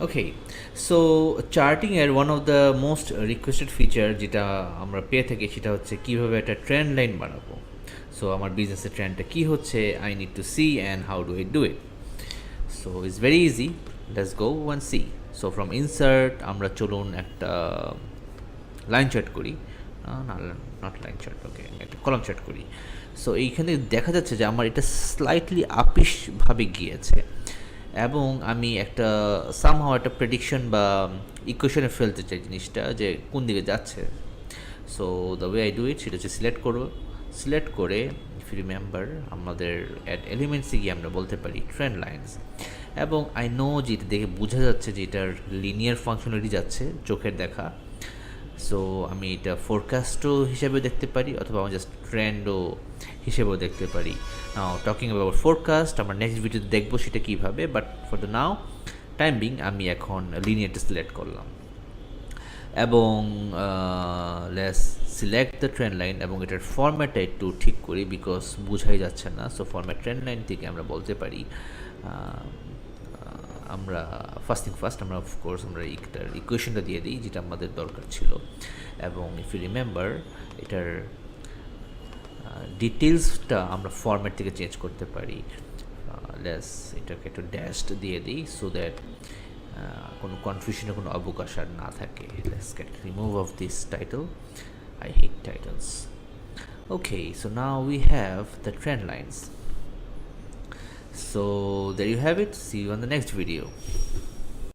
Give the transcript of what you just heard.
ওকে, so charting এর one of the most requested feature যেটা আমরা পেয়ে থাকি সেটা হচ্ছে কীভাবে একটা ট্রেন্ড লাইন বানাবো। সো আমার বিজনেসের ট্রেন্ডটা কী হচ্ছে, I need to see and how do I do it. So it's very easy, let's go and see. So from insert আমরা চলুন একটা লাইন চার্ট করি, না নট লাইন চার্ট, ওকে একটা কলাম চার্ট করি। সো এইখানে দেখা যাচ্ছে যে আমার এটা স্লাইটলি আপিশভাবে গিয়েছে এবং আমি একটা সামহাও একটা প্রেডিকশন বা ইকুয়েশনে ফেলতে চাই জিনিসটা যে কোন দিকে যাচ্ছে। So the way I do ইট সেটা হচ্ছে সিলেক্ট করবো। সিলেক্ট করে ইফ ইউ রিমেম্বার আমাদের অ্যাড এলিমেন্টসে গিয়ে আমরা বলতে পারি ট্রেন্ড লাইন্স, এবং আই নো যে এটা দেখে বোঝা যাচ্ছে যে এটার লিনিয়ার ফাংশনালিটি যাচ্ছে চোখের দেখা। সো আমি এটা ফোরকাস্টও হিসেবেও দেখতে পারি অথবা আমি জাস্ট ট্রেন্ডও হিসেবেও দেখতে পারি। নাও টকিং অ্যাবাউট ফোরকাস্ট আমরা নেক্সট ভিডিওতে দেখবো সেটা কীভাবে, but for the now time being আমি এখন লিনিয়ারটা সিলেক্ট করলাম এবং less select the trend line এবং এটার ফরম্যাটটা একটু ঠিক করি বিকজ বোঝাই যাচ্ছে না। সো ফরম্যাট ট্রেন্ড লাইন থেকে আমরা বলতে পারি আমরা ফার্স্ট আমরা অফকোর্স আমরা এটার ইকুয়েশনটা দিয়ে দিই যেটা আমাদের দরকার ছিল, এবং ইফ ইউ রিমেম্বার এটার ডিটেলসটা আমরা ফরম্যাট থেকে চেঞ্জ করতে পারি। লেস এটাকে একটু ড্যাশড দিয়ে দিই সো দ্যাট কোনো কনফিউশনের কোনো অবকাশ আর না থাকে। Let's get remove of this title, I hate titles. Okay, so now we have the trend lines. So there you have it. See you on the next video.